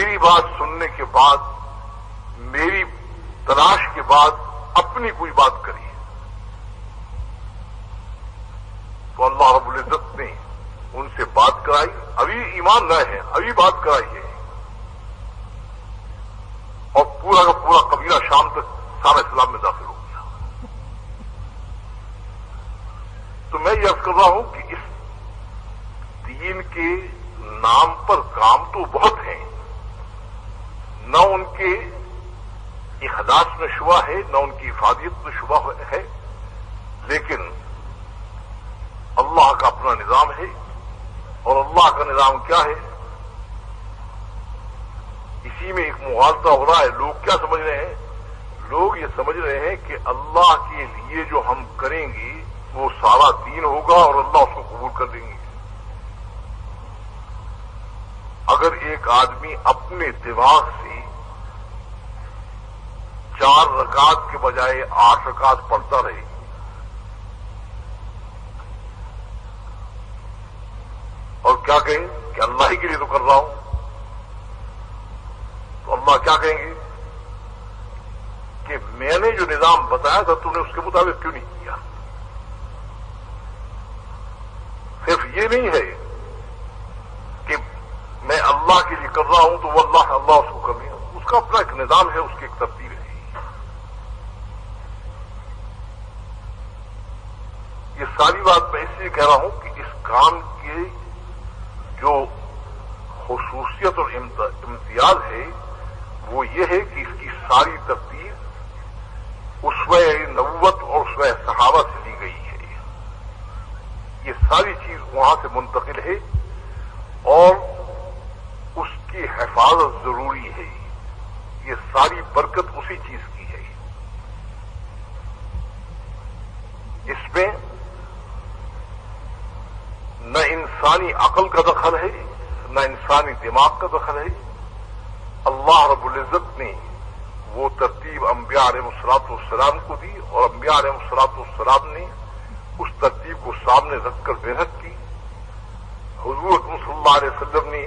میری بات سننے کے بعد، میری تلاش کے بعد اپنی کوئی بات کری تو اللہ رب العزت نے ان سے بات کرائی. ابھی ایمان لائے ہیں، ابھی بات کرائی ہے، اور پورا کا پورا قبیلہ شام تک سارا اسلام میں داخل ہو گیا. تو میں یہ عرض کر رہا ہوں کہ اس دین کے نام پر کام تو بہت ہیں، نہ ان کے احداث میں شبہ ہے، نہ ان کی افادیت میں شبہ ہے، لیکن اللہ کا اپنا نظام ہے. اور اللہ کا نظام کیا ہے؟ اسی میں ایک مغالطہ ہو رہا ہے. لوگ کیا سمجھ رہے ہیں؟ لوگ یہ سمجھ رہے ہیں کہ اللہ کے لیے جو ہم کریں گے وہ سارا دین ہوگا اور اللہ اس کو قبول کر دیں گے. اگر ایک آدمی اپنے دماغ سے 4 رکعت کے بجائے 8 رکعت پڑھتا رہے اور کیا کہیں کہ اللہ ہی کے لیے تو کر رہا ہوں، تو اللہ کیا کہیں گے کہ میں نے جو نظام بتایا تھا تم نے اس کے مطابق کیوں نہیں کیا؟ صرف یہ نہیں ہے کہ میں اللہ کے لیے کر رہا ہوں تو وہ اللہ اس کو کر لیا. اس کا اپنا ایک نظام ہے، اس کی ایک ترتیب ہے. یہ ساری بات میں اس لیے کہہ رہا ہوں کہ اس کام کے جو خصوصیت اور امتیاز ہے وہ یہ ہے کہ اس کی ساری ترتیب اسوہ نبوت اور اسوہ صحابہ سے لی گئی ہے. یہ ساری چیز وہاں سے منتقل ہے اور اس کی حفاظت ضروری ہے. یہ ساری برکت اسی چیز کی ہے. اس میں نہ انسانی عقل کا دخل ہے، نہ انسانی دماغ کا دخل ہے. اللہ رب العزت نے وہ ترتیب انبیاء علیہ الصلوۃ والسلام کو دی اور انبیاء علیہ الصلوۃ والسلام نے اس ترتیب کو سامنے رکھ کر محنت کی. حضور اکرم صلی اللہ علیہ وسلم نے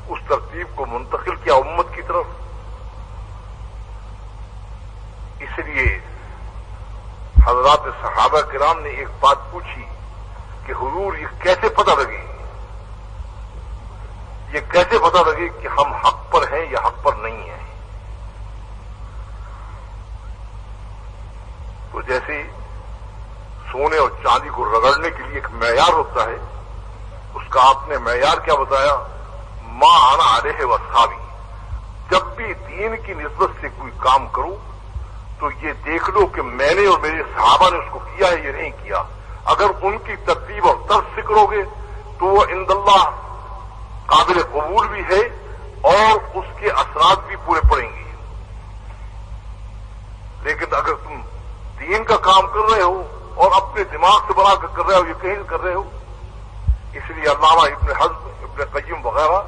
اس ترتیب کو منتقل کیا امت کی طرف. اس لیے حضرات صحابہ کرام نے ایک بات پوچھی کہ حضور یہ کیسے پتہ لگے، یہ کیسے پتہ لگے کہ ہم حق پر ہیں یا حق پر نہیں ہیں؟ تو جیسے سونے اور چاندی کو رگڑنے کے لیے ایک معیار ہوتا ہے، اس کا آپ نے معیار کیا بتایا؟ ما انا علیہ واصحابی. جب بھی دین کی نسبت سے کوئی کام کرو تو یہ دیکھ لو کہ میں نے اور میرے صحابہ نے اس کو کیا ہے یا نہیں کیا. اگر ان کی ترتیب اور طرز سے کرو گے تو وہ عند اللہ قابل قبول بھی ہے اور اس کے اثرات بھی پورے پڑیں گے. لیکن اگر تم دین کا کام کر رہے ہو اور اپنے دماغ سے بنا کر کر رہے ہو، یہ کہیں کر رہے ہو. اس لیے علامہ ابن حزم، ابن قیم وغیرہ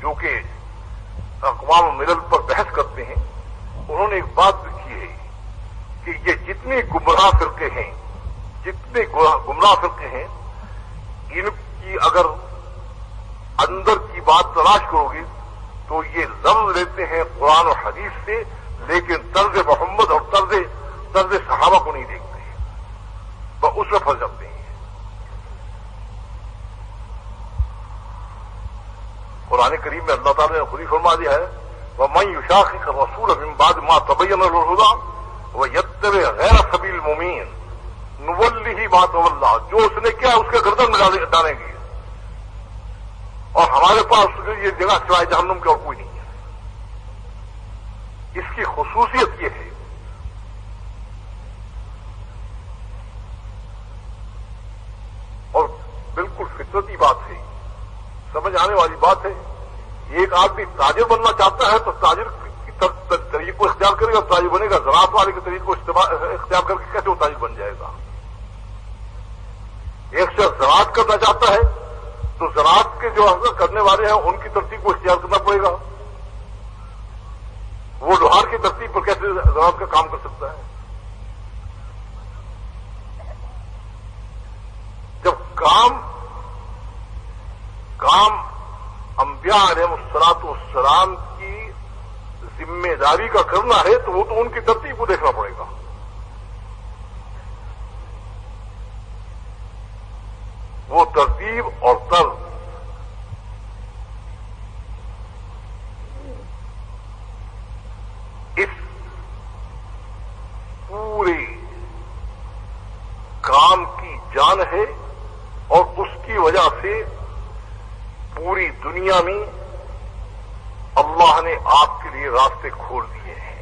جو کہ اقوام ملل پر بحث کرتے ہیں، انہوں نے ایک بات لکھی ہے کہ یہ جتنے گمراہ فرقے ہیں، ان کی اگر اندر کی بات تلاش کرو گے تو یہ لفظ لیتے ہیں قرآن و حدیث سے، لیکن طرز محمد اور طرز صحابہ کو نہیں دیکھتے، وہ اس میں پھنس جاتے ہیں. قرآن کریم میں اللہ تعالیٰ نے خود ہی فرما دیا ہے وَمَن يُشَاقِقِ الرَّسُولَ مِن بَعْدِ مَا تَبَيَّنَ لَهُ الْهُدَىٰ وَيَتَّبِعْ غَيْرَ سَبِيلِ الْمُؤْمِنِينَ نُوَلِّهِ مَا تَوَلَّىٰ. جو اس نے کیا اس کے گردن میں ڈالیں گے، اور ہمارے پاس یہ جگہ سوائے جہنم کے اور کوئی نہیں ہے. اس کی خصوصیت یہ ہے. اور بالکل فطرتی بات ہے، سمجھ آنے والی بات ہے. ایک آدمی تاجر بننا چاہتا ہے تو تاجر کی طریق کو اختیار کرے گا، تاجر بنے گا. زراعت والے کے طریق کو اختیار کر کے کیسے وہ تاجر بن جائے گا؟ ایک شخص زراعت کرنا چاہتا ہے تو زراعت کے جو حضرت کرنے والے ہیں ان کی ترتیب کو اختیار کرنا پڑے گا. وہ لوہار کی ترتیب پر کیسے زراعت کا کام کر سکتا ہے؟ جب کام انبیاء علیہ الصلوۃ السلام کی ذمہ داری کا کرنا ہے تو وہ تو ان کی ترتیب کو دیکھنا پڑے گا. وہ ترتیب اور طرز اس پورے کام کی جان ہے اور اس کی وجہ سے پوری دنیا میں اللہ نے آپ کے لیے راستے کھول دیے ہیں.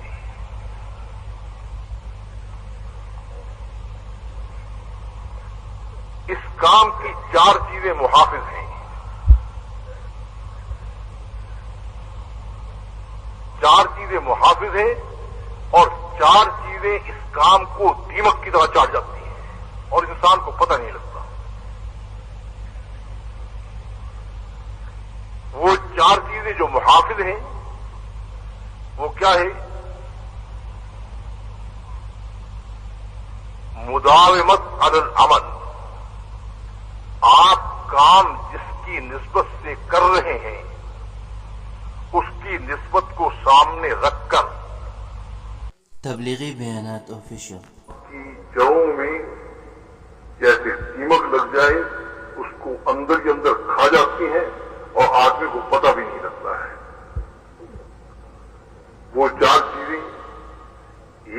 اس کام کی 4 چیزیں محافظ ہیں. 4 چیزیں محافظ ہیں اور 4 چیزیں اس کام کو دیمک کی طرح چاٹ جاتی ہیں اور انسان کو پتہ نہیں لگتا. وہ 4 چیزیں جو محافظ ہیں وہ کیا ہے؟ مداومت علی العمل. آپ کام جس کی نسبت سے کر رہے ہیں اس کی نسبت کو سامنے رکھ کر تبلیغی بیانات آفیشیل کی جڑوں میں جیسے دیمک لگ جائے اس کو اندر ہی اندر کھا جاتی ہیں اور آدمی کو پتہ بھی نہیں لگتا ہے. وہ 4 چیزیں،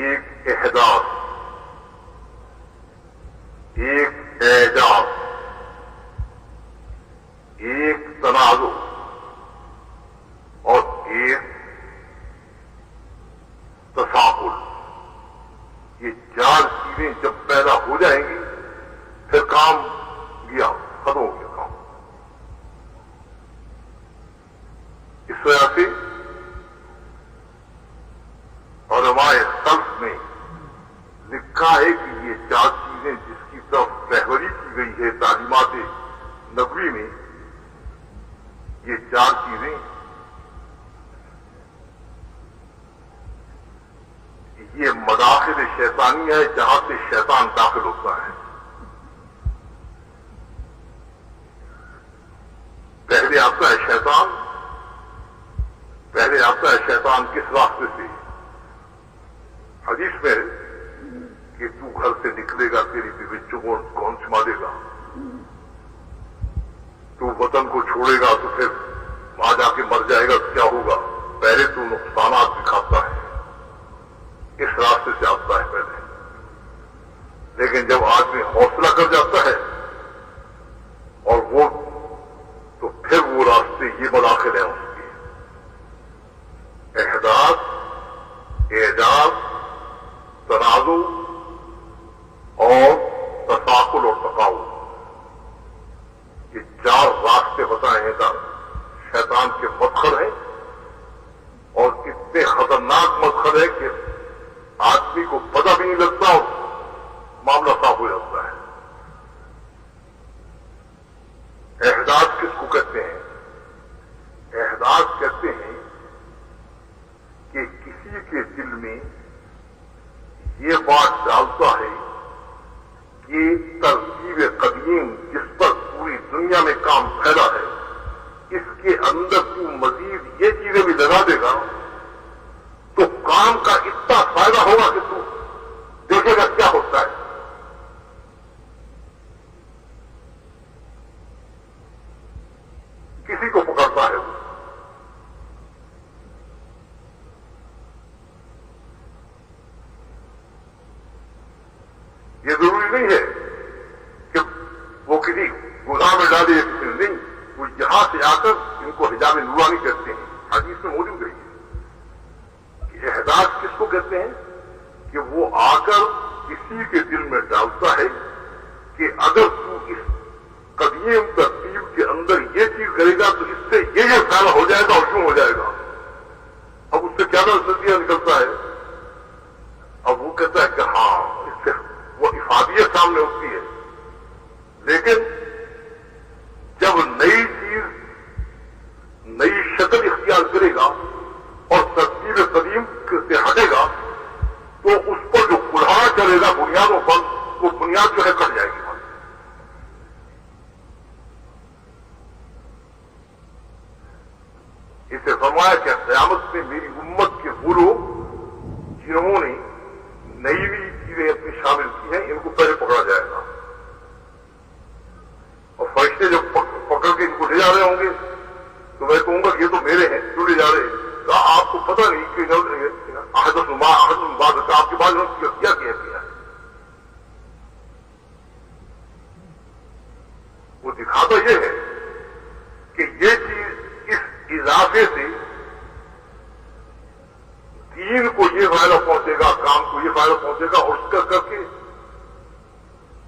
ایک احداث، ایک اعجاز، ایک تنازع اور ایک تساہل. یہ 4 چیزیں جب پیدا ہو جائیں گی پھر کام گیا، ختم ہو گیا کام. اس وجہ سے علماء سلف نے لکھا ہے کہ یہ 4 چیزیں جس کی طرف رہبری کی گئی ہے تعلیمات نبوی میں، یہ 4 چیزیں یہ مداخل شیطانی ہے جہاں سے شیطان داخل ہوتا ہے. پہلے آتا ہے شیطان. پہلے آتا ہے شیطان کس راستے سے؟ حدیث میں کہ تو گھر سے نکلے گا تیری بیوی کون سنبھالے گا؟ تو وطن کو چھوڑے گا تو پھر وہاں جا کے مر جائے گا تو کیا ہوگا؟ پہلے تو نقصانات دکھاتا ہے، اس راستے سے آتا ہے پہلے. لیکن جب آدمی حوصلہ کر جاتا ہے اور وہ تو پھر وہ راستے یہ مداخل ہیں اس کے، احداث، اعجاز، تنازع اور تساہل اور تقاؤ. یہ 4 راستے بتائے ہیں شیطان کے مدخل ہیں اور اتنے خطرناک مدخل ہے کہ آدمی کو پتہ بھی نہیں لگتا اور معاملہ صاف ہو جاتا ہے. احداث کس کو کہتے ہیں؟ احداث کہتے ہیں کہ کسی کے دل میں یہ بات ڈالتا ہے کہ ترتیب قدیم جس پر پوری دنیا میں کام پھیلا ہے اس کے اندر تو مزید یہ چیزیں بھی لگا دے گا تو کام کا اتنا فائدہ ہوگا کہ تو دیکھے گا کیا ہوتا ہے. کسی کو پکڑتا ہے وہ. یہ ضروری نہیں ہے کہ وہ کسی گودام میں ڈالے یا کسی نہیں. وہ یہاں سے آ کر ان کو حجاب نورانی کہتے ہیں. حدیث میں موجود ہے کہ احداث کس کو کہتے ہیں کہ وہ آ کر کسی کے دل میں ڈالتا ہے کہ اگر تو اس قدیم ترتیب کے اندر یہ چیز کرے گا تو اس سے یہ فائدہ ہو جائے گا اور کیوں ہو جائے گا. اب اس سے کیا نتیجہ نکلتا ہے؟ اب وہ کہتا ہے کہ ہاں اس سے وہ افادیت سامنے ہوتی ہے. لیکن جب نئی چیز نئی شکل اختیار کرے گا اور ترتیب قدیم سے ہٹے گا تو اس پر جو کڑھانا چلے گا بنیادوں پر وہ بنیاد جو ہے کٹ جائے گی. فرمایا کہ قیامت میں میری امت کے وہ لوگ جنہوں نے نئی نئی چیزیں اپنی شامل کی ہیں ان کو پہلے پکڑا جائے گا، اور فرشتے جب پکڑ کے ان کو لے جا رہے ہوں گے تو میں کہوں گا کہ یہ تو میرے ہیں جو لے جا رہے ہیں۔ کہا آپ کو پتہ نہیں کہ احدث بعد کا آپ کے بعد کیا کیا ہے۔ وہ دکھاتا یہ ہے کہ یہ چیز اس اضافے سے دین کو یہ فائدہ پہنچے گا، کام کو یہ فائدہ پہنچے گا، اور اس کا کر کے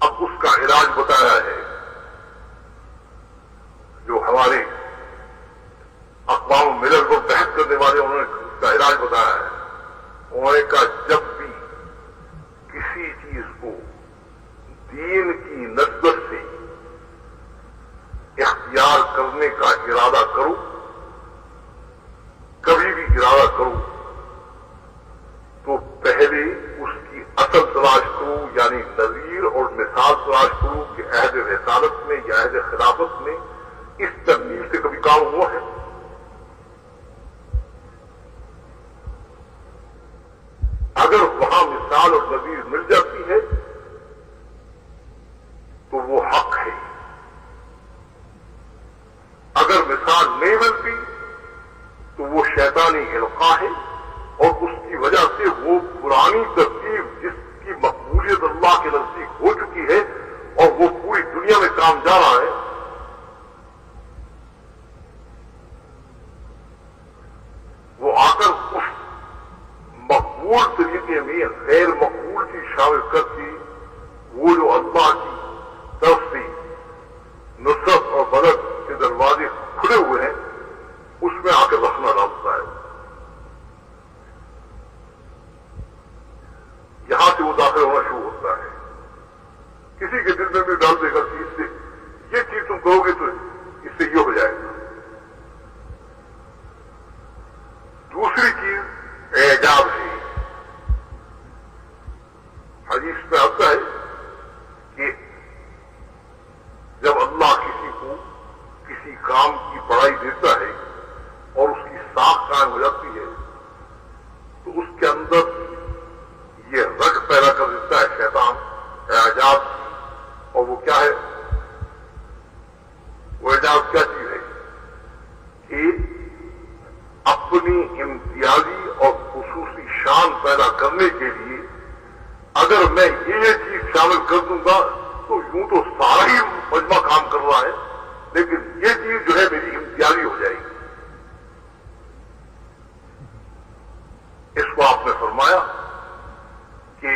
اب اس کا علاج بتایا ہے جو ہمارے اقوام ملل کو بحث کرنے والے انہوں نے اس کا علاج بتایا ہے۔ انہوں نے کہا جب بھی کسی چیز کو دین کی نسبت سے اختیار کرنے کا ارادہ کرو، کبھی بھی ارادہ کرو، تو پہلے اس کی اصل تلاش کرو، یعنی نظیر اور مثال تلاش کرو کہ عہد رسالت میں یا عہد خلافت میں اس تبدیل سے کبھی کام ہوا ہے۔ اگر وہاں مثال اور نظیر مل جاتی ہے تو وہ حق ہے، اگر مثال نہیں ملتی تو وہ شیطانی القاء ہے، اور اس کی وجہ سے وہ پرانی ترتیب جس کی مقبولیت اللہ کے نزدیک ہو چکی ہے اور وہ پوری دنیا میں کام جا رہا ہے، وہ آ کر اس مقبول طریقے میں غیر مقبول چیز شامل کر کے وہ جو اللہ کی طرف سے نصرت اور مدد کے دروازے کھلے ہوئے ہیں اس میں آ کر رکھنا ڈالتا ہے۔ یہاں سے وہ داخل ہونا شروع ہوتا ہے، کسی کے دل میں بھی ڈال دے گا کہ اس سے یہ چیز تم کرو گے تو اس سے یہ ہو جائے گا۔ دوسری چیز اعجاب ہے۔ حدیث میں آتا ہے کہ جب اللہ کسی کو کسی کام کی پڑھائی دیتا ہے اور اس کی ساکھ قائم ہو جاتی ہے تو اس کے اندر یہ رگ پیدا کر دیتا ہے شیطان اعجاب، اور وہ کیا ہے؟ وہ اعجاب کیا چیز ہے کہ اپنی امتیازی اور خصوصی شان پیدا کرنے کے لیے اگر میں یہ چیز شامل کر دوں گا تو یوں تو سارا ہی مجمع کام کر رہا ہے، لیکن یہ چیز جو ہے میری امتیازی ہو جائے گی۔ اس کو آپ نے فرمایا کہ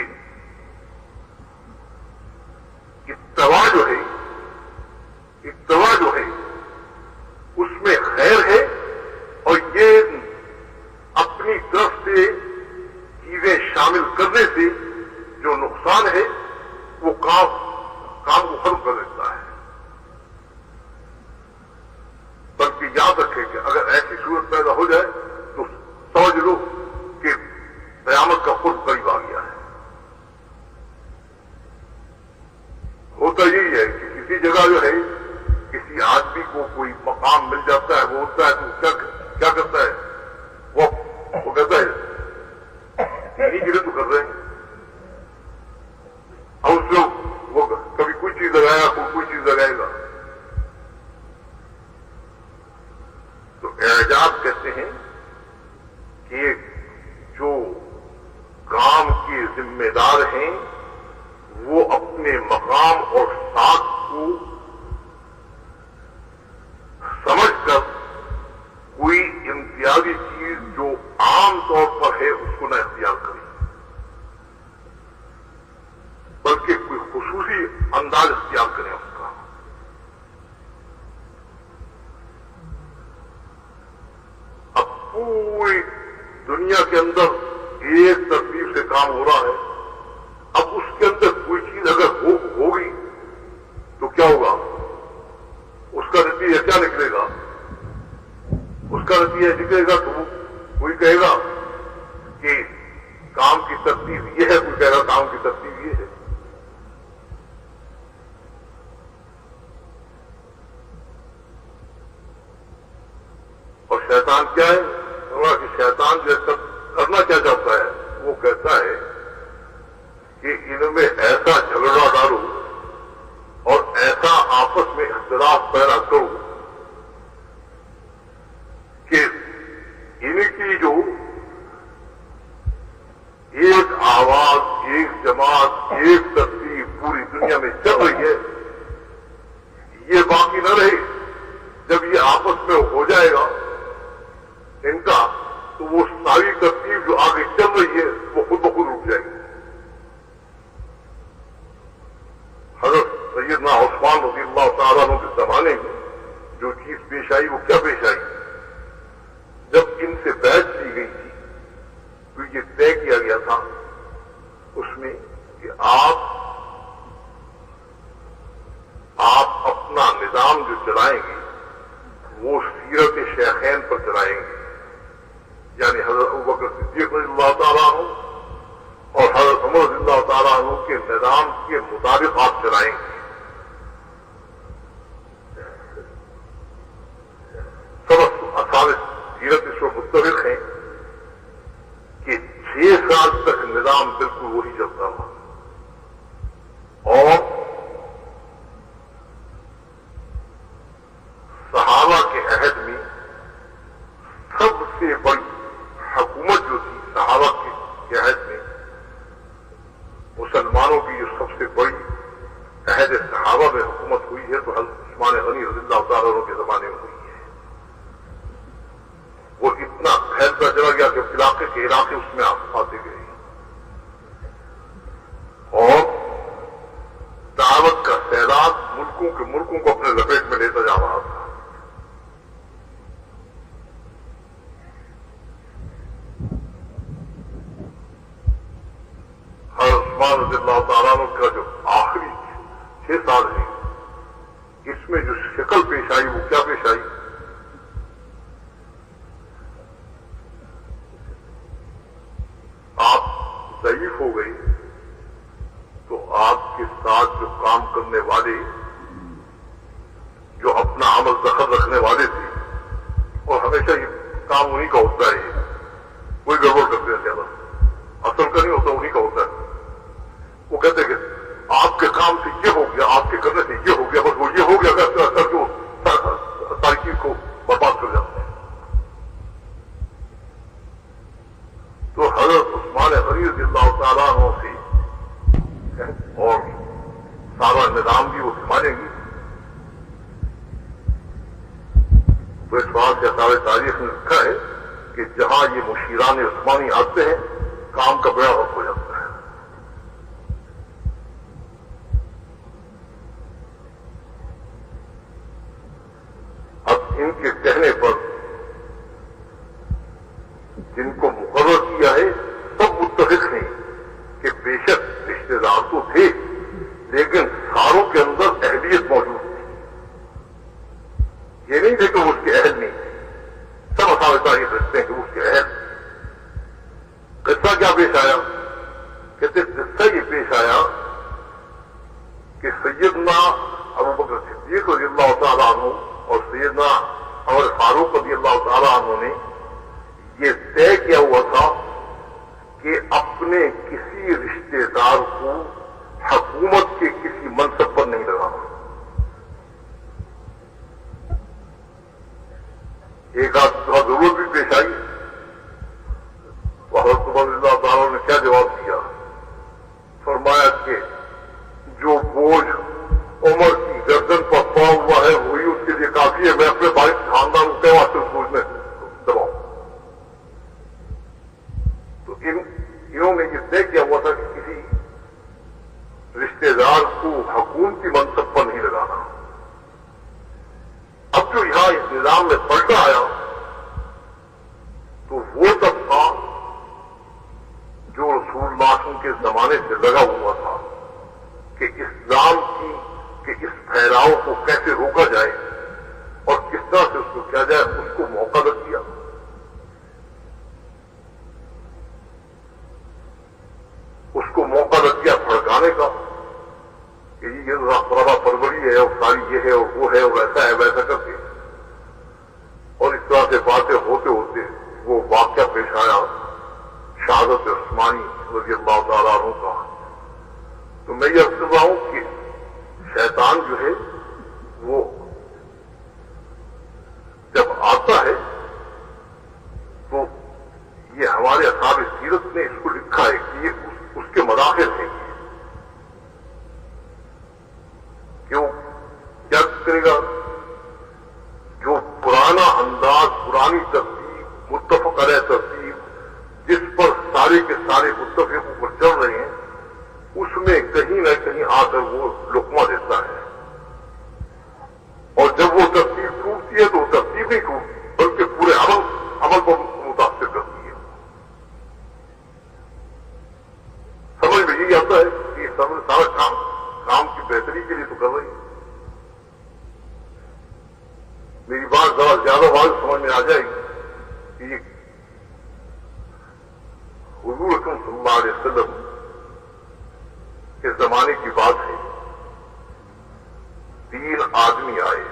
اتباع جو ہے اس میں خیر ہے، اور یہ اپنی طرف سے چیزیں شامل کرنے سے جو نقصان ہے وہ کام کو ختم کر دیتا ہے۔ بلکہ یاد رکھیں کہ اگر ایسی صورت پیدا ہو جائے تو سمجھ لو کہ قیامت کا قرب قریب آ گیا ہے۔ ہوتا یہی ہے کہ کسی جگہ جو ہے کسی آدمی کو کوئی مقام مل جاتا ہے، وہ ہوتا ہے تو کیا کرتا ہے؟ وہ کہتا ہے انہیں کے لیے تو کر رہے ہیں، اور اس لوگ وہ کبھی کوئی چیز لگائے گا، کوئی چیز لگائے گا۔ تو اعجاب کہتے ہیں کہ جو کام کے ذمہ دار ہیں وہ اپنے مقام اور ساتھ کو سمجھ کر کوئی امتیازی چیز جو عام طور پر ہے اس کو نہ اختیار کرے، بلکہ کوئی خصوصی انداز اختیار کریں اس کا۔ اب پوری دنیا کے اندر ایک ترتیب سے کام ہو رہا ہے، اب اس کے اندر کوئی چیز اگر ہوگی تو کیا ہوگا؟ اس کا نتیجہ کیا نکلے گا؟ اس کا نتیجہ نکلے گا تو کوئی کہے گا کہ کام کی ترتیب یہ ہے، کوئی کہے گا کام کی ترتیب یہ ہے۔ اور شیطان کیا ہے؟ کہ شیطان جو کرنا کیا چاہتا ہے، وہ کہتا ہے کہ ان میں ایسا جھگڑا ڈالو اور ایسا آپس میں اختلاف پیدا کرو کہ ان کی جو ایک آواز، ایک جماعت، ایک ترتیب پوری دنیا میں چل رہی ہے، یہ باقی نہ رہے۔ جب یہ آپس میں ہو جائے گا ان کا، تو وہ ساری ترتیب جو آگے چل رہی ہے وہ خود بخود رک جائے گی۔ حضرت سیدنا عثمان رضی اللہ تعالیٰ عنہ کے زمانے میں جو چیز پیش آئی وہ کیا پیش آئی؟ جب ان سے بیعت کی گئی تھی تو یہ طے کیا گیا تھا اس میں کہ آپ اپنا نظام جو چلائیں گے وہ سیرت شیخین پر چلائیں گے، یعنی حضرت ابوبکر صدیق رضی اللہ تعالیٰ عنہ اور حضرت عمر رضی اللہ تعالیٰ عنہ کے نظام کے مطابق آپ چلائیں گے۔ سب اصحاب سیرت اس پر متفق ہیں کہ 6 سال تک نظام بالکل وہی چلتا رہا، اور صحابہ کے عہد میں سب سے بڑی حکومت جو تھی صحابہ کے عہد میں، مسلمانوں کی جو سب سے بڑی عہد صحابہ میں حکومت ہوئی ہے تو حضرت عثمان غنی رضی اللہ تعالیٰ عنہ کے زمانے میں ہوئی ہے۔ وہ اتنا پھیلتا چلا گیا کہ علاقے کے علاقے اس میں آتے گئے، اور دعوت کا سیلاب ملکوں کو اپنے لپیٹ میں لیتا جا رہا تھا۔ عثمان رضی اللہ تعالیٰ عنہ کا جو آخری 6 سال ہیں، اس میں جو شکل پیش آئی وہ کیا پیش آئی؟ آپ ضعیف ہو گئے تو آپ کے ساتھ جو کام کرنے والے، جو اپنا عمل دخل رکھنے والے تھے، اور ہمیشہ یہ کام انہیں کا ہوتا ہے، کوئی گڑبڑ کرتے ہیں زیادہ، اصل کا نہیں ہوتا، انہیں کا ہوتا ہے۔ وہ کہتے کہ آپ کے کام سے یہ ہو گیا، آپ کے کرنے سے یہ ہو گیا، بس وہ یہ ہو گیا کر جو ساری چیز کو برباد کر جاتے ہیں۔ تو حضرت عثمان غنی رضی اللہ تعالیٰ عنہ سے اور سارا نظام بھی وہ سنبھالیں گی، تو اس بات سے سارے تاریخ میں لکھا ہے کہ جہاں یہ مشیران عثمانی آتے ہیں کام کا بڑا وقت ہو جاتا ہے۔ ان کے کہنے پر جن کو مقرر کیا ہے سب متفق ہیں کہ بے شک رشتے دار تو تھے، لیکن ساروں کے اندر اہلیت موجود تھی، یہ نہیں تھے کہ اس کے اہل نہیں تھے۔ سب اصحاب تاریخ رکھتے ہیں کہ اس کے اہل۔ قصہ کیا پیش آیا؟ کہتے قصہ یہ پیش آیا کہ سیدنا ابوبکر صدیق رضی اللہ تعالیٰ عنہ اور سیدنا عمر فاروق رضی اللہ تعالیٰ عنہ نے یہ طے کیا ہوا تھا کہ اپنے کسی رشتے دار کو حکومت کے کسی منصب پر نہیں لگانا۔ ایک آدھ ضرورت بھی پیش آئی تو حضرت عمر رضی اللہ تعالیٰ نے کیا جواب دیا؟ فرمایا کہ جو بوجھ عمر کی گردن پر پڑا ہوا ہے وہی اس کے لیے کافی ہے، میں اپنے بھائی خاندان کے واسطے اس بوجھ میں دباؤں۔ تو انہوں نے یہ طے کیا ہوا تھا کہ کسی رشتے دار کو حکومتی منصب پر نہیں لگانا۔ اب جو یہاں اس نظام میں پلٹا آیا تو وہ طبقہ جو رسول اللہ صلی اللہ علیہ وسلم کے زمانے سے لگا ہوا تھا کہ اسلام کے اس پھیلاؤ کو کیسے روکا جائے اور کس طرح سے اس کو کیا جائے، اس کو موقع دے دیا۔ اس کو موقع دے دیا بھڑکانے کا کہ یہ رابطہ پروری ہے اور ساری یہ ہے اور وہ ہے اور ایسا ہے ویسا کر کے، اور اس طرح سے باتیں ہوتے ہوتے وہ واقعہ حضور اکرم صلی اللہ علیہ وسلم کے زمانے کی بات ہے، 3 آدمی آئے،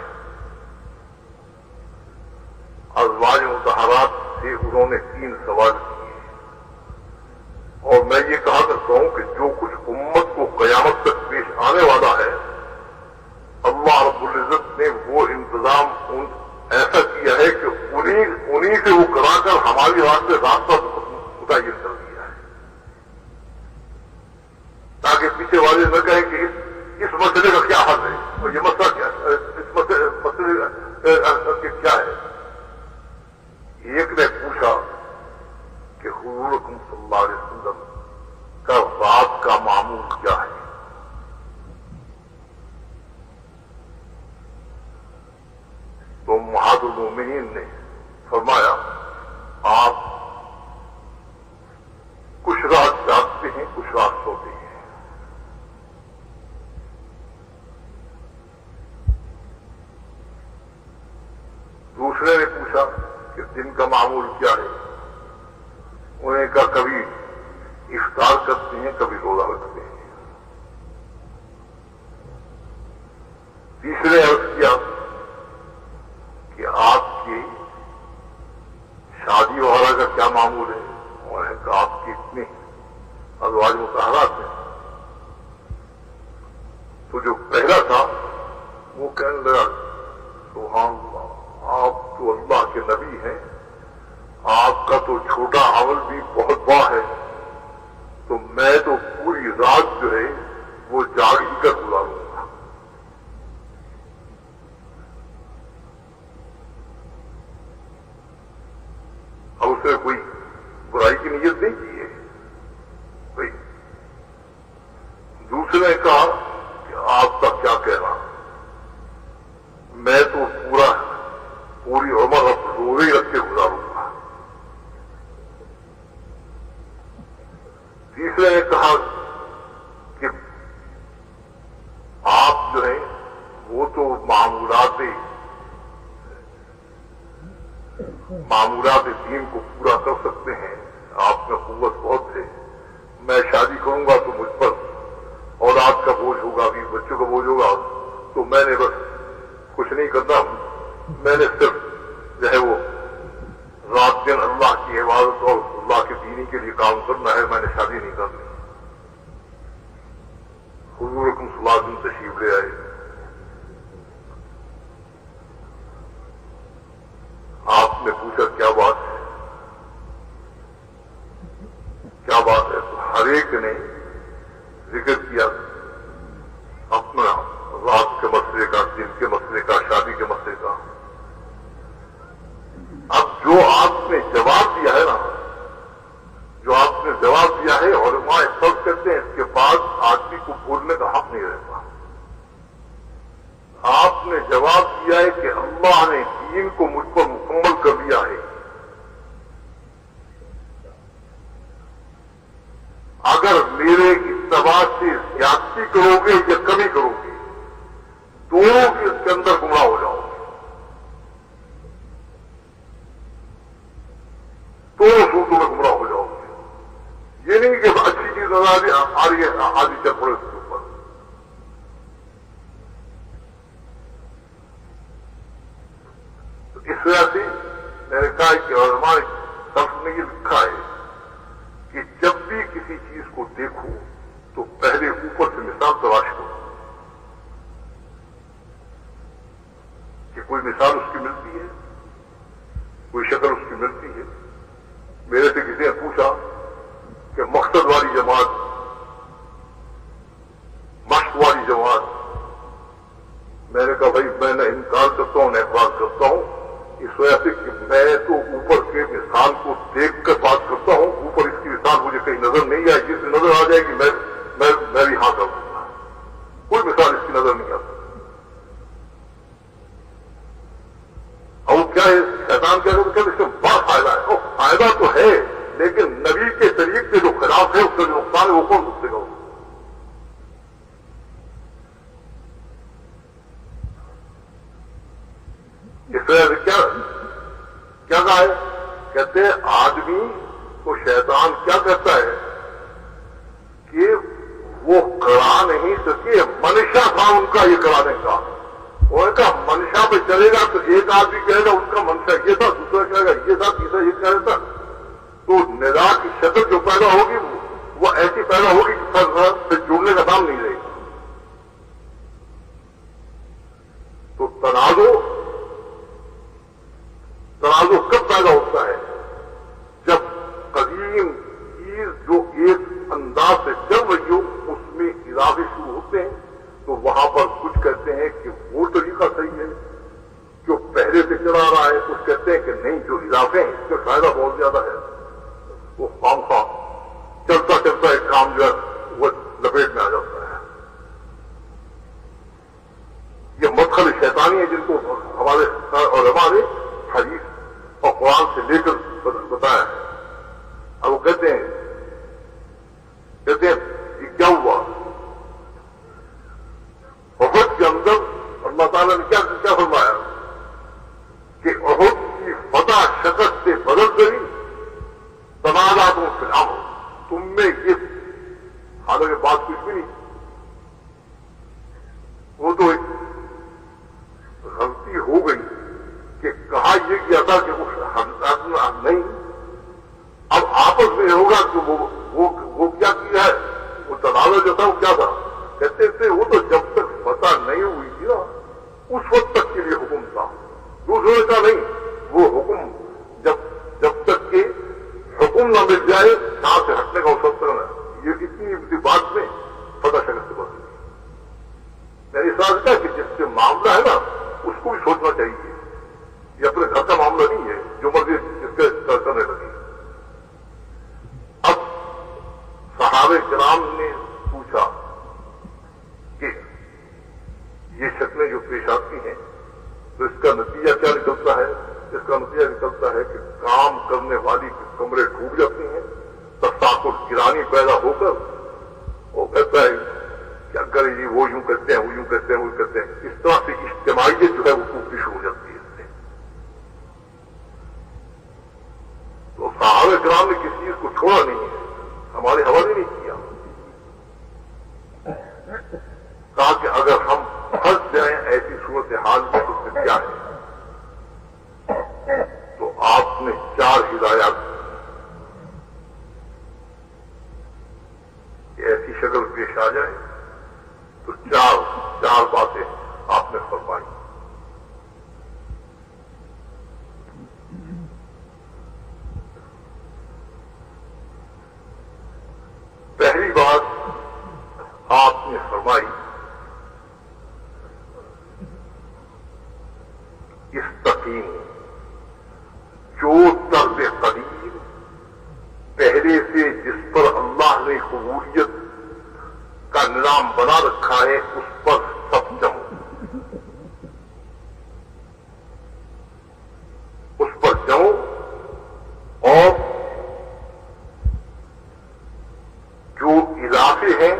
ازواج مطہرات سے انہوں نے 3 سوال کیے، اور میں یہ کہا کرتا ہوں کہ جو کچھ امت کو قیامت تک پیش آنے والا ہے، اللہ رب العزت نے وہ انتظام ایسا کیا ہے کہ انہی سے وہ کرا کر ہماری واسطے راستہ متعین کر دیا ہے، تاکہ پیچھے والے نہ کہیں کہ اس مسئلے کا کیا حل ہے اور یہ مسئلہ کیا ہے، اس مسئلے کیا ہے۔ ایک نے پوچھا کہ حضور اکرم صلی اللہ علیہ وسلم کا رات کا معمول کیا ہے؟ تو امہات المومنین نے فرمایا آپ کچھ رات جاگتے ہیں، کچھ رات سوتے ہیں۔ دوسرے نے پوچھا کہ دن کا معمول کیا ہے؟ انہوں نے کہا کبھی افطار کرتے ہیں، کبھی روزہ رکھتے ہیں۔ تیسرے عرض کیا کہ آپ کی شادی وغیرہ کا کیا معمول ہے؟ انہوں نے کہا آپ کی اتنی ازواج مطہرات ہیں۔ تو جو پہلا تھا وہ کہنے لگا سبحان اللہ، آپ تو اللہ کے نبی ہیں، آپ کا تو چھوٹا عمل بھی بہت بڑا ہے، تو میں تو پوری رات جو ہے وہ جاگ ہی کر گزاروں گا۔ اب اس نے کوئی برائی کی نیت نہیں کی ہے بھائی۔ دوسرے نے کہا کہ آپ کا کیا کہنا، میں تو پوری عمر روزے رکھ کے گزاروں گا۔ تیسرے نے کہا کہ آپ جو ہیں وہ تو معمولات دین کو پورا کر سکتے ہیں، آپ میں قوت بہت ہے، میں شادی کروں گا تو مجھ پر اولاد کا بوجھ ہوگا، بھی بچوں کا بوجھ ہوگا، تو میں نے بس کچھ نہیں کرنا، میں نے صرف جو ہے وہ رات دن اللہ کی عبادت اور اللہ کے دینی کے لیے کام کرنا ہے، میں نے شادی نہیں کرنی۔ حضور اکرم صلی اللہ علیہ وسلم تشریف لے آئے، آپ نے پوچھا کیا بات ہے، کیا بات ہے؟ تو ہر ایک نے ذکر کیا اپنا رات کے مسئلے کا، دن کے مسئلے کا، شادی کے مسئلے کا۔ اب جو آپ نے جواب دیا ہے نا، جو آپ نے جواب دیا ہے، علماء سب کہتے ہیں اس کے بعد آدمی کو بولنے کا حق نہیں رہتا۔ آپ نے جواب دیا ہے کہ اللہ نے دین کو مجھ پر مکمل کر دیا ہے، اگر میرے اتباع سے زیادتی کرو گے یا کمی کرو گے، دونوں کے اس کے اندر گمراہ ہو جاؤ گے، دونوں صورتوں میں گمراہ ہو جاؤ گے۔ یہ نہیں کہ اچھی چیز نظر آ رہی ہے آدھی چل پڑے اس کے اوپر۔ اس وجہ سے میں نے کہا کہ علماء سلف نے یہ لکھا ہے کہ جب بھی کسی چیز کو دیکھو تو پہلے اوپر سے مثال تلاش کرو کہ کوئی مثال اس کی ملتی ہے، کوئی شکل اس کی ملتی ہے۔ میرے سے کسی نے پوچھا کہ مقصد والی جماعت، مشق والی جماعت، میں نے کہا بھائی میں نہ انکار کرتا ہوں نہ اعتراض کرتا ہوں، اس وجہ سے کہ میں تو اوپر کے مثال کو دیکھ کر بات کرتا ہوں، اوپر اس کی مثال مجھے کہیں نظر نہیں آئے، جس نظر آ جائے گی میں بھی ہاں کر دوں گا، کوئی مثال اس کی نظر نہیں آتی۔ اور وہ کیا ہے، شیطان کہہ رہے کہ اس سے بڑا فائدہ ہے، اور فائدہ تو ہے لیکن نبی کے طریق کے جو خلاف ہے اس کا جو نقصان ہے وہ کون سکتے گا؟ اس وجہ سے کیا کہا ہے؟ کہتے ہیں آدمی تو شیطان کیا کہتا ہے کہ وہ کرا نہیں سکے، منشا تھا ان کا یہ کرانے کا، اور کا منشا پہ چلے گا تو ایک آدمی کہے گا اس کا منشا یہ تھا، دوسرا کہے گا یہ تھا، تیسرا یہ کہہ رہا تھا، تو ندا کی شکل جو پیدا ہوگی وہ ایسی پیدا ہوگی کہ پھر جڑنے کا نام نہیں رہے گا۔ تو تنازع کب پیدا ہوتا ہے؟ جب قدیم چیز جو ایک انداز سے چل رہی ہو اس میں اضافے شروع ہوتے ہیں، تو وہاں پر کچھ کہتے ہیں کہ وہ طریقہ صحیح ہے جو پہلے سے چلا رہا ہے، کچھ کہتے ہیں کہ نہیں جو اضافے ہیں اس کا فائدہ بہت زیادہ ہے، وہ خام خواہ چلتا چلتا ایک کام جو ہے وہ لپیٹ میں آ جاتا ہے۔ یہ مدخل شیطانی ہے جن کو ہمارے علماء نے حدیث اور قرآن سے لے کر بتایا ہے۔ اب وہ کہتے ہیں یہ کیا ہوا؟ احد کے اندر اللہ تعالیٰ نے کیا فرمایا کہ احد کی فتح شکست سے بدل گئی، تنازعاتوں فی الامر، تم میں یہ حالانکہ بات کچھ بھی نہیں، وہ تو ایک غلطی ہو گئی کہ کہا یہ کیا تھا کہ نہیں، اب آپس میں ہوگا کہ وہ کیا کیا ہے، وہ تنازع جو تھا وہ کیا تھا، کہتے تھے وہ تو جب تک فتح نہیں ہوئی تھی نا اس وقت تک کے لیے حکم تھا، دوسرے کا نہیں، وہ حکم جب تک کہ حکم نہ مل جائے جہاں سے ہٹنے کا اس وقت تک نہ، یہ اتنی بات میں فتح شکست سے بدل گئی۔ میں نے اس بات کہا کہ جس سے معاملہ ہے نا اس کو بھی سوچنا چاہیے، یہ اپنے گھر کا معاملہ نہیں ہے جو مرضی جس کے کرنے لگے۔ اب صحابہ کرام نے پوچھا کہ یہ شکلیں جو پیش آتی ہیں تو اس کا نتیجہ کیا نکلتا ہے؟ اس کا نتیجہ نکلتا ہے کہ کام کرنے والی کے کمرے ڈوب جاتے ہیں، تساقط گرانی پیدا ہو کر وہ کہتا ہے کیا کرے جی، وہ یوں کہتے ہیں، وہ یوں کہتے ہیں، وہ کہتے ہیں، اس طرح سے اجتماعیت جو ہے وہ ٹوٹنی شروع ہو جاتی ہے اس سے۔ تو صحابہ کرام نے کسی چیز کو چھوڑا نہیں ہے، ہمارے حوالے نہیں کیا، کہا کہ اگر ہم پھنس جائیں ایسی صورتحال میں تو پھر کیا ہے؟ تو آپ نے 4 ہدایات ایسی شکل پیش آ جائے تو چار باتیں آپ نے فرمائی۔ پہلی بات آپ نے فرمائی استقیم، جو طرز قدیم پہلے سے جس پر اللہ نے قبولیت کا نظام بنا رکھا ہے اس پر سب جمو، اس پر جمو، اور جو اضافے ہیں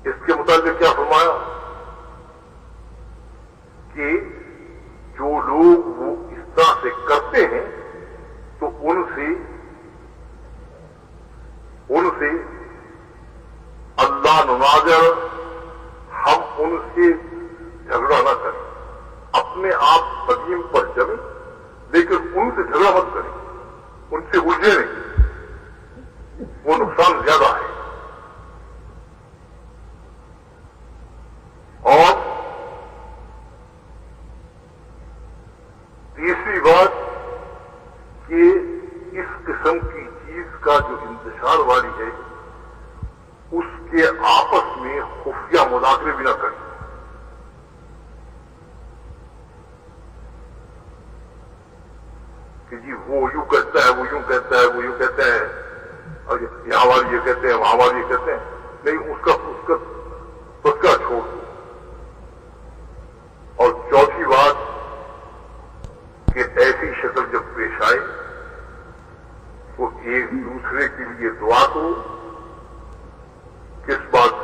اس کے متعلق کیا فرمایا کہ جو لوگ وہ اس طرح سے کرتے ہیں تو ان سے اللہ نمازر ہم ان سے جھگڑا نہ کریں، اپنے آپ قدیم پر جمیں لیکن ان سے جھگڑا مت کریں، ان سے الجھے نہیں، وہ نقصان زیادہ ہے۔ اور تیسری بات کہ اس قسم کی چیز کا جو انتشار والی ہے اس کے آپس میں خفیہ مذاکرے بھی نہ کریں، کہ جی وہ یوں کہتا ہے، وہ یوں کہتا ہے، وہ یوں کہتا ہے، اور یہاں والے یہ کہتے ہیں، وہاں والے یہ کہتے ہیں، نہیں اس کا چھوڑ دو۔ اور چوتھی بات کہ ایسی شکل جب پیش آئے تو ایک دوسرے کے لیے دعا کرو۔ کس بات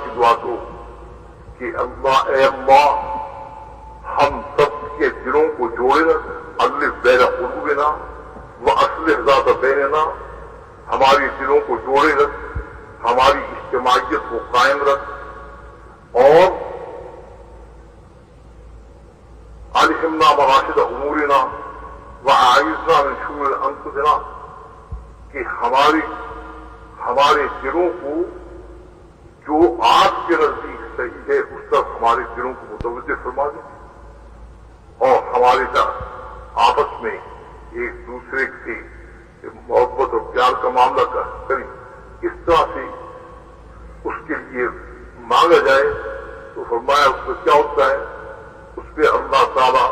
کی دعا کرو کہ اللہ، اے اللہ ہم سب کے دلوں کو جوڑے رکھ، الف بین قلوبنا، وَأَصْلِحْ ذَاتَ بَيْنِنَا، ہماری دلوں کو جوڑے رکھ، ہماری اجتماعیت کو قائم رکھ، اور ألهمنا مراشد أمورنا وأعيذنا من شرور أنفسنا، کہ ہمارے دلوں کو جو آپ کے نزدیک صحیح ہے اس طرف ہمارے دلوں کو متوجہ فرما دیں، اور ہمارے آپس میں ایک دوسرے سے محبت اور پیار کا معاملہ کریں، اس طرح سے اس کے لیے مانگا جائے۔ تو فرمایا اس میں کیا ہوتا ہے، اس پہ اللہ تعالیٰ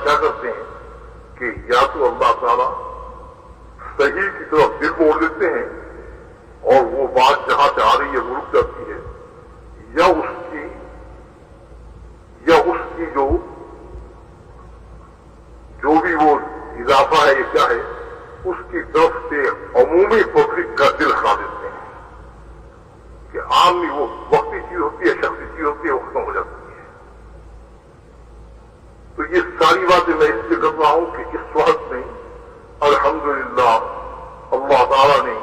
کیا کرتے ہیں کہ یا تو اللہ تعالیٰ صحیح کی طرف دل موڑ دیتے ہیں اور وہ بات جہاں سے آ رہی ہے وہ رک جاتی ہے، یا اس کی جو بھی وہ اضافہ ہے یہ کیا ہے، اس کی طرف سے عمومی پبلک کا دل ہٹا دیتے ہیں کہ عام نہیں، وہ وقتی چیز ہوتی ہے، شخصی چیز ہوتی ہے، وہ ختم ہو جاتی ہے۔ تو یہ ساری باتیں میں اس لیے کر رہا ہوں کہ اس وقت میں الحمدللہ اللہ تعالیٰ نے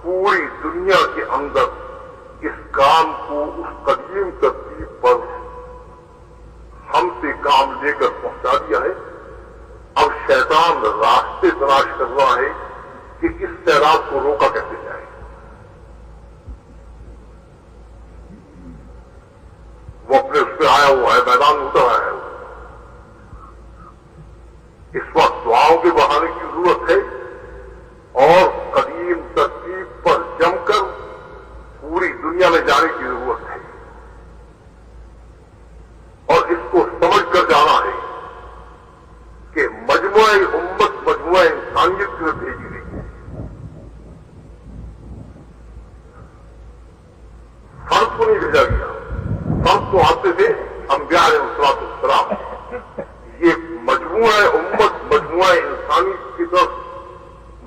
پوری دنیا کے اندر اس کام کو اس قدیم ترتیب پر ہم سے کام لے کر پہنچا دیا ہے۔ اب شیطان راستے تلاش کر رہا ہے کہ اس سیلاب کو روکا کیسے جائے۔ وہ اپنے اس پہ آیا ہوا ہے، میدان میں اتر آیا ہے۔ اس وقت دعاؤں کے بڑھانے کی ضرورت ہے اور قدیم ترتیب پر جم کر پوری دنیا میں جانے کی ضرورت ہے، اور اس کو سمجھ کر جانا ہے کہ مجموعہ امت، مجموعہ انسانیت کی بھیجی گئی ہے۔ فرد کو نہیں بھیجا گیا، فرد تو آتے تھے انبیاء علیہ السلام، یہ مجموعہ امت، مجموعہ انسانی کی طرف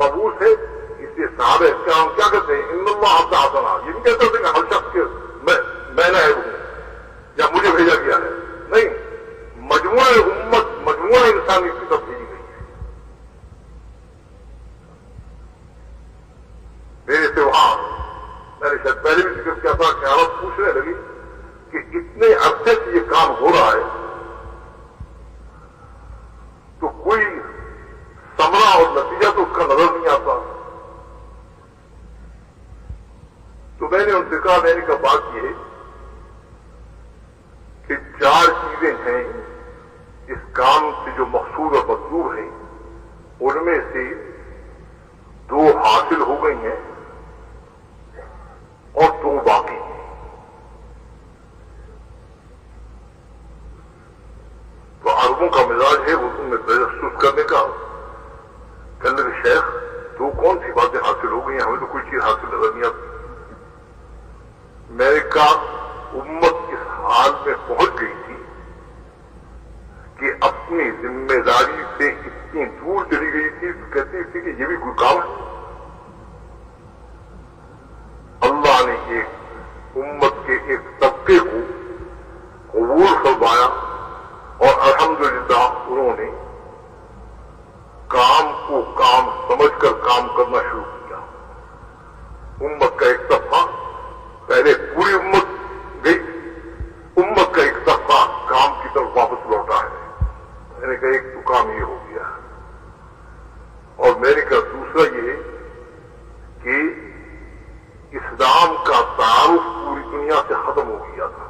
مبعوث ہے۔ اس لیے صحابہ کرام کیا کہتے ہیں، ان اللہ تعالیٰ، یہ نہیں کہتے تھے کہ ہر شخص کے میں نہ ہوں یا مجھے بھیجا گیا ہے، نہیں، مجموعہ امت، مجموعہ انسانی کی طرف بھیجی گئی ہے۔ میرے سے وہاں میں نے شاید پہلے بھی ذکر کیا تھا کہ عورت پوچھنے لگی کہ اتنے عرصے سے یہ کام ہو رہا ہے تو کوئی ثمرہ اور نتیجہ تو اس کا نظر نہیں آتا۔ تو میں نے ان سے کہا، میں نے کہا بات یہ ہے کہ 4 چیزیں ہیں اس کام سے جو مقصود اور مطلوب ہیں، ان میں سے 2 حاصل ہو گئی ہیں اور 2 باقی ہیں۔ تو عربوں کا مزاج ہے اردو میں تجسس کرنے کا، کہنے لگے شیخ 2 کون سی باتیں حاصل ہو گئی ہیں، ہمیں تو کوئی چیز حاصل نظر نہیں آتی۔ میں نے کہا امت اس حال میں پہنچ گئی تھی کہ اپنی ذمہ داری سے اتنی دور چلی گئی تھی، کہتی تھی کہ یہ بھی کوئی کام ہے۔ اللہ نے ایک امت کے ایک طبقے کو قبول فرمایا اور الحمدللہ انہوں نے کام کو کام سمجھ کر کام کرنا شروع کیا۔ امت کا ایک طبقہ، پہلے پوری امت گئی، امت کا ایک طبقہ کام کی طرف واپس لوٹا ہے۔ میں نے کہا ایک تو کام یہ ہو گیا، اور میں نے کہا دوسرا یہ کہ اسلام کا تعارف پوری دنیا سے ختم ہو گیا تھا۔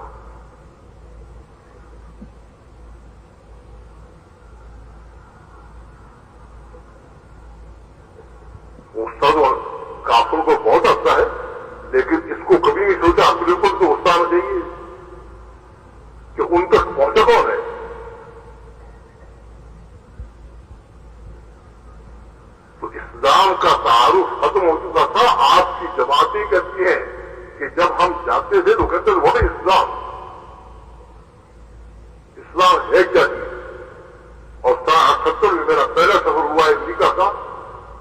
استاد اور کافروں کو بہت آتا ہے، لیکن اس کو کبھی نہیں سوچا بالکل تو ہوتا آنا چاہیے کہ ان تک پہنچا کون ہے۔ تو اسلام کا تعارف ختم ہو چکا تھا۔ آپ کی جماعتیں کہتی ہیں کہ جب ہم جاتے تھے تو کہتے تھے وہ اسلام، اسلام ہے کیا چیز؟ اور 78 میں میرا پہلا سفر ہوا امریکہ کا،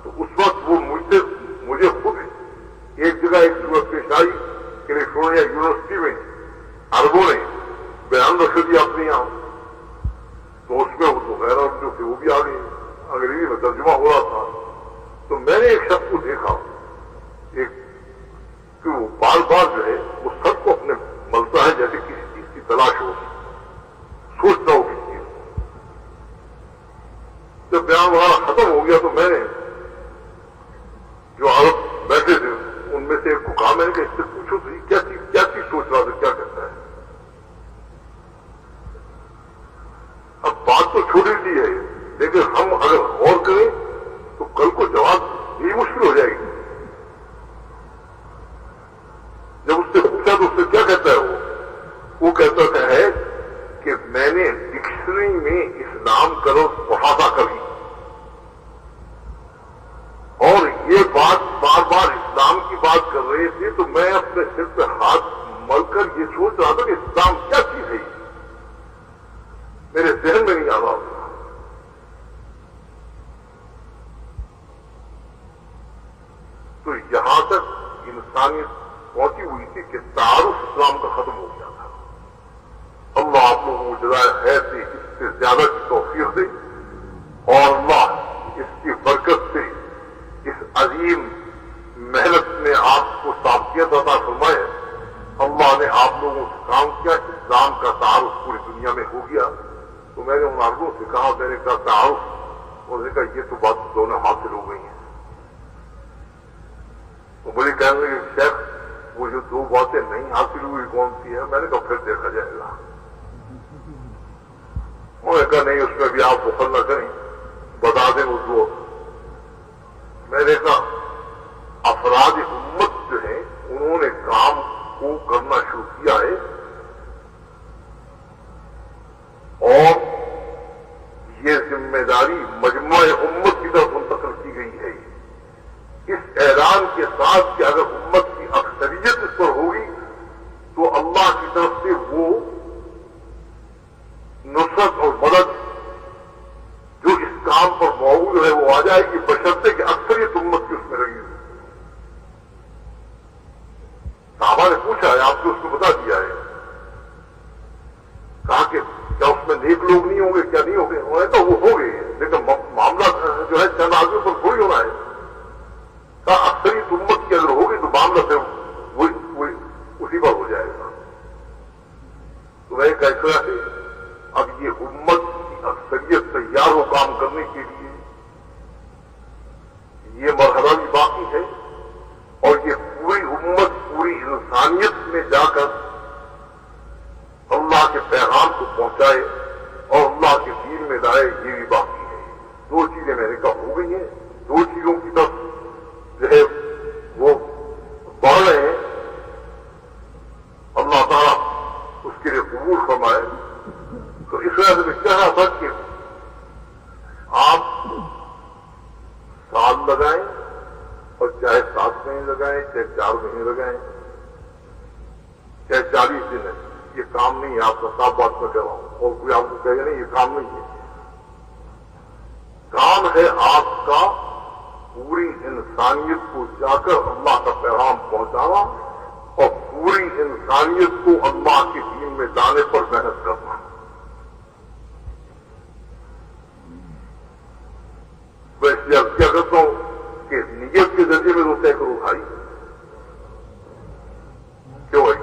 تو اس وقت وہ مجھے خود ایک جگہ ایک صورت پیش آئی کیلیفورنیا یونیورسٹی میں، عربوں نے بیان رکھ دیا اپنے یہاں، تو اس میں وہ تو غیر عرب جو تھے وہ بھی آ گئے، انگریزی میں ترجمہ ہو رہا تھا تو میں نے ایک شخص کو دیکھا ایک کہ وہ بار بار جو ہے وہ سب کو اپنے ملتا ہے جیسے کسی چیز کی تلاش ہو، سوچتا ہو کسی چیز کو۔ جب بیان وہاں ختم ہو گیا تو میں نے جو عرب بیٹھے تھے ان میں سے ایک کو کہا، میں نے کہا اس سے پوچھو تو کیا چیز سوچ رہا تھا، کیا کہتا ہے؟ اب بات تو چھوٹی سی ہے لیکن ہم اگر غور کریں تو کل کو جواب یہی مشکل ہو جائے گی۔ جب اس سے پوچھا تو اس سے کیا کہتا ہے وہ کہتا ہے کہ میں نے ڈکشنری میں اس نام کا لفظ پڑھا تھا کبھی، اور یہ بات بار بار اسلام کی بات کر رہے تھے تو میں اپنے سر پہ ہاتھ مل کر یہ سوچ رہا تھا کہ اسلام کیا چیز ہے، میرے ذہن میں نہیں آ رہا تھا۔ تو یہاں تک انسانیت پہنچی ہوئی تھی کہ تعارف اسلام کا ختم ہو گیا تھا۔ اللہ آپ لوگوں کو جزائے خیر سے اس سے زیادہ کی توفیق دے، اور اللہ اس کی برکت سے اس عظیم محنت میں آپ کو سابقیت عطا فرمائے۔ اللہ نے آپ لوگوں سے کام کیا، اسلام کا تعارف پوری دنیا میں ہو گیا۔ تو میں نے ان عربوں سے کہا، میں نے کہا تعارف، انہوں نے کہا یہ تو بات دونوں حاصل ہو گئی ہیں۔ تو مجھے کہنے لگے شیخ وہ جو دو باتیں نہیں حاصل ہوئی کون سی ہیں؟ میں نے کہا پھر دیکھا جائے گا۔ انہوں نے کہا نہیں اس میں بھی آپ بخل نہ کریں، بتا دیں وہ دو۔ میں نے کہا افراد امت جو ہیں انہوں نے کام کو کرنا شروع کیا ہے اور یہ ذمہ داری مجموعہ امت کی طرف منتقل کی گئی ہے، اس اعلان کے ساتھ کہ اگر امت کی اکثریت اس پر ہوگی تو اللہ کی طرف سے وہ نصرت اور مدد جو اس کام پر موجود ہے وہ آ جائے گی، بشرطے کہ اکثریت امت کی اس میں رہی ہوئی۔ صحابہ نے پوچھا ہے آپ نے اس کو بتا دیا ہے؟ کہا کہ کیا اس میں نیک لوگ نہیں ہوں گے؟ کیا نہیں ہوں گے؟ انہوں نے کہا وہ ہو گئے لیکن معاملہ جو ہے چند آدمیوں پر تھوڑی ہونا ہے۔ کہا اکثریت امت کی اگر ہوگی تو معاملہ پھر اسی پر ہو جائے گا۔ تو میں کہہ رہا تھی اب یہ امت کی اکثریت تیار ہو کام کرنے کے لیے، یہ مرحلہ بھی باقی ہے، اور یہ پوری امت پوری انسانیت میں جا کر اللہ کے پیغام کو پہنچائے اور اللہ کے دین میں لائے، یہ بھی باقی ہے۔ دو چیزیں میں نے کہا ہو گئی ہیں، دو چیزوں کی طرف جو ہے وہ بڑھ رہے ہیں، اللہ تعالیٰ اس کے لیے قبول فرمائے۔ تو اس وجہ سے میں کہہ رہا تھا کہ آپ سال لگائیں اور چاہے 7 مہینے لگائیں، چاہے 4 مہینے لگائیں، چاہے 40 دن ہے، یہ کام نہیں ہے آپ کا، صاف بات میں کہہ رہا ہوں، اور کوئی آپ کو کہے گا نہیں یہ کام نہیں ہے۔ کام ہے آپ کا پوری انسانیت کو جا کر اللہ کا پیغام پہنچانا اور پوری انسانیت کو اللہ کے دین میں لانے پر محنت کرنا۔ ویسے اب کیا کرتا ہوں کہ نیت کے ذریعے میں تو طے کرو بھائی، کیوں بھائی؟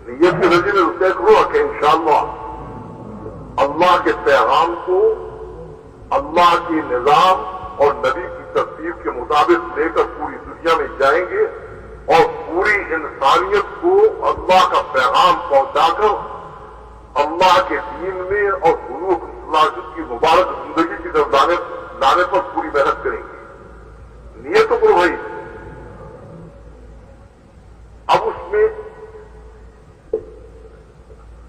نیت کے ذریعے میں تو طے کرو کہ انشاءاللہ اللہ کے پیغام کو اللہ کے نظام اور نبی کی ترتیب کے مطابق لے کر پوری دنیا میں جائیں گے اور پوری انسانیت کو اللہ کا پیغام پہنچا کر اللہ کے دین میں اور حضور صلی اللہ علیہ وسلم کی مبارک زندگی کی طرف لانے پر پوری محنت کریں گے۔ نیت تو کرو بھائی۔ اب اس میں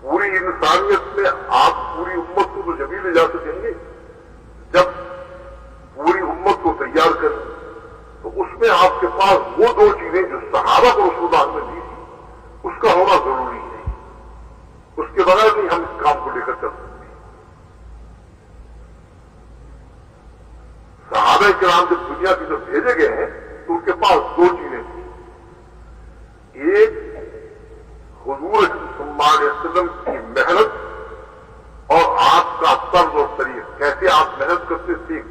پوری انسانیت میں آپ پوری امت کو تو جبھی لے جا سکیں گے جب پوری امت کو تیار کریں، تو اس میں آپ کے پاس وہ دو چیزیں جو صحابہ کو رسول اللہ نے دی تھی اس کا ہونا ضروری ہے، اس کے بغیر نہیں ہم اس کام کو لے کر چل سکتے۔ صحابہ کرام جب دنیا کی طرف بھیجے گئے ہیں تو ان کے پاس دو چیزیں تھیں، ایک حضور صلی اللہ علیہ وسلم کی محنت اور آپ کا طرز اور طریقہ، کیسے آپ محنت کرتے تھے،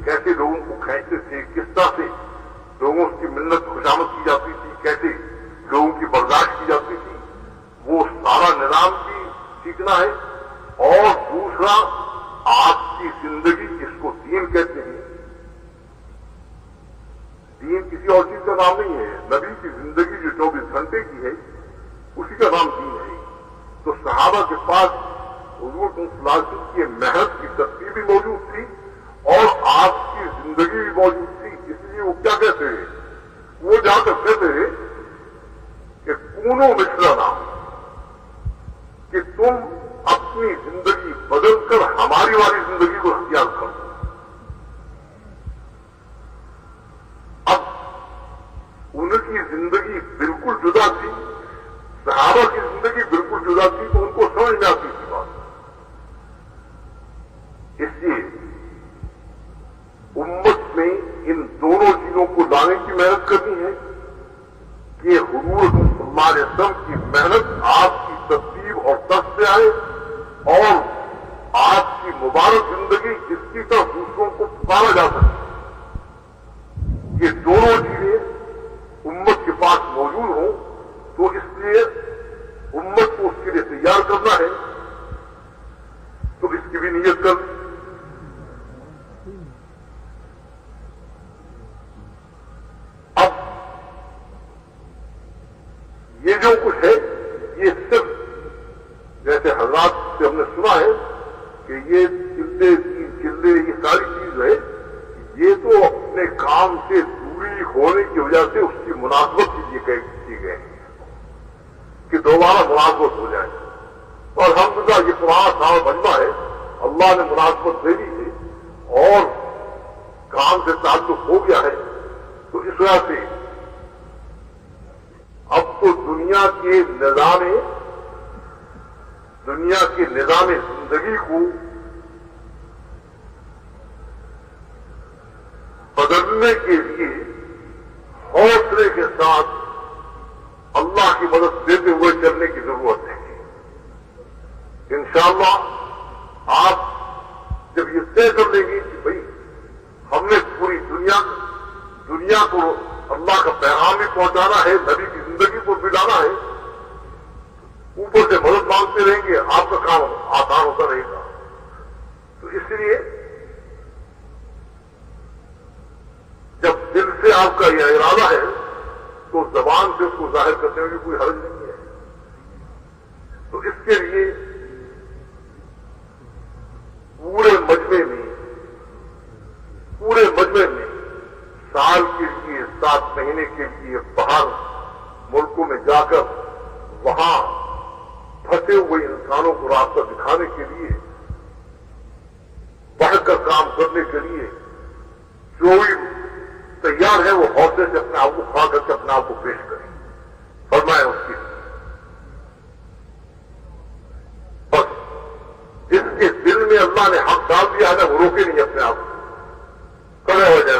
آپ کی زندگی جس کو دین کہتے ہیں، دین کسی اور چیز کا نام نہیں ہے، نبی کی زندگی جو 24 گھنٹے کی ہے اسی کا نام دین ہے۔ تو صحابہ کے پاس حضور صلی اللہ علیہ وسلم کی محنت کی ترتیب بھی موجود تھی اور آپ کی زندگی بھی موجود تھی، اس لیے وہ کیا کہتے ہیں، وہ جا کر کہتے ہیں کہ کونو مثلنا، کہ تم اپنی زندگی بدل کر ہماری والی زندگی کو اختیار کرو۔ اب ان کی زندگی بالکل جدا تھی، صحابہ کی زندگی بالکل جدا تھی، تو ان کو سمجھ میں آتی تھی بات۔ اس لیے امت میں ان دونوں چیزوں کو لانے کی محنت کرنی ہے کہ حضور صلی اللہ علیہ وسلم کی محنت آپ کی ترتیب اور طرز سے آئے اور آپ کی مبارک زندگی جس کی طرف دوسروں کو پکارا جا سکے۔ یہ دونوں چیزیں امت کے پاس موجود ہوں تو اس لیے امت کو اس کے لیے تیار کرنا ہے، تو اس کی بھی نیت کر۔ اب یہ جو کچھ ہے یہ صرف جیسے حضرات سے ہم نے سنا ہے کہ یہ چلے یہ ساری چیز ہے، یہ تو اپنے کام سے دوری ہونے کی وجہ سے اس کی مناسبت کی گئی ہے کہ دوبارہ مناسبت ہو جائے، اور الحمدللہ یہ پرانا کام بننا ہے، اللہ نے مناسبت دے دی ہے اور کام سے تعلق ہو گیا ہے۔ تو اس وجہ سے اب تو دنیا کے نظام زندگی کو بدلنے کے لیے حوصلے کے ساتھ اللہ کی مدد دیتے ہوئے چلنے کی ضرورت ہے۔ انشاءاللہ آپ جب یہ طے کر لیں گے کہ بھئی ہم نے پوری دنیا کو اللہ کا پیغام بھی پہنچانا ہے، نبی کی زندگی کو بھی لانا ہے، اوپر سے مدد مانگتے رہیں گے، آپ کا کام آسان ہوتا رہے گا۔ تو اس لیے جب دل سے آپ کا یہ ارادہ ہے تو زبان سے اس کو ظاہر کرنے میں کوئی حرج نہیں ہے۔ تو اس کے لیے پورے مجمع میں سال کے لیے 7 مہینے کے لیے باہر ملکوں میں جا کر وہاں پھنسے ہوئے انسانوں کو راستہ دکھانے کے لیے، بڑھ کر کام کرنے کے لیے جو بھی تیار ہے وہ حوصلے سے اپنے آپ کو کھا کر کے اپنے آپ کو پیش کریں، فرمائیں اس کی۔ بس جس کے دل میں اللہ نے حق ڈال دیا ہے وہ روکے نہیں اپنے آپ کو، کھڑے ہو جائے